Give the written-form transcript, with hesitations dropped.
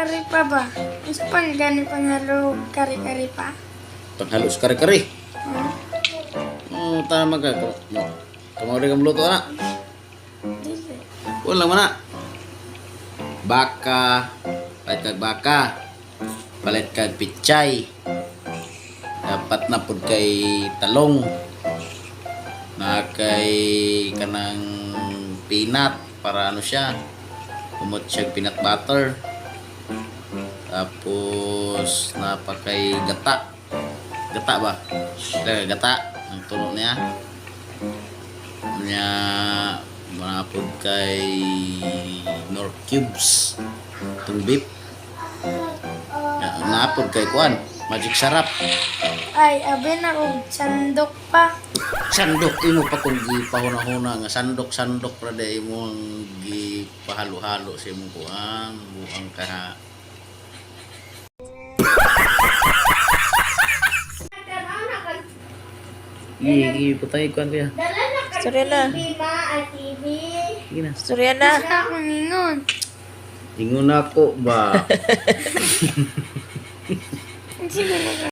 kari-kari pa ba? Mas pang gani panghalo kari-kari pa? Panghalos kari-kari. Hmm? Tama ka. Tumawari kang luto na. Dili. Wala man na. Baka. Palit kag baka. Palit kag pichay. Dapat na pud kay talong. Na kay kanang peanut para ano siya. Kumot siya peanut butter. Tapos napakay gata. Gata ba? Gata. Ang tulo niya. Nya manapod kay Nor Cubes. Itong beef. Napod kay Kuan. Magic sarap. Ay, abi na og sandok pa. Sandok imo pa kung gipahuna-huna nga sandok ra day mo ang gipahalo-halo sa imong kuan, buang ka. Gigi putay kuan kaya. Storya na. Sige na. Storya na. Basta ako ningon. Ingon ako ba? Sige na.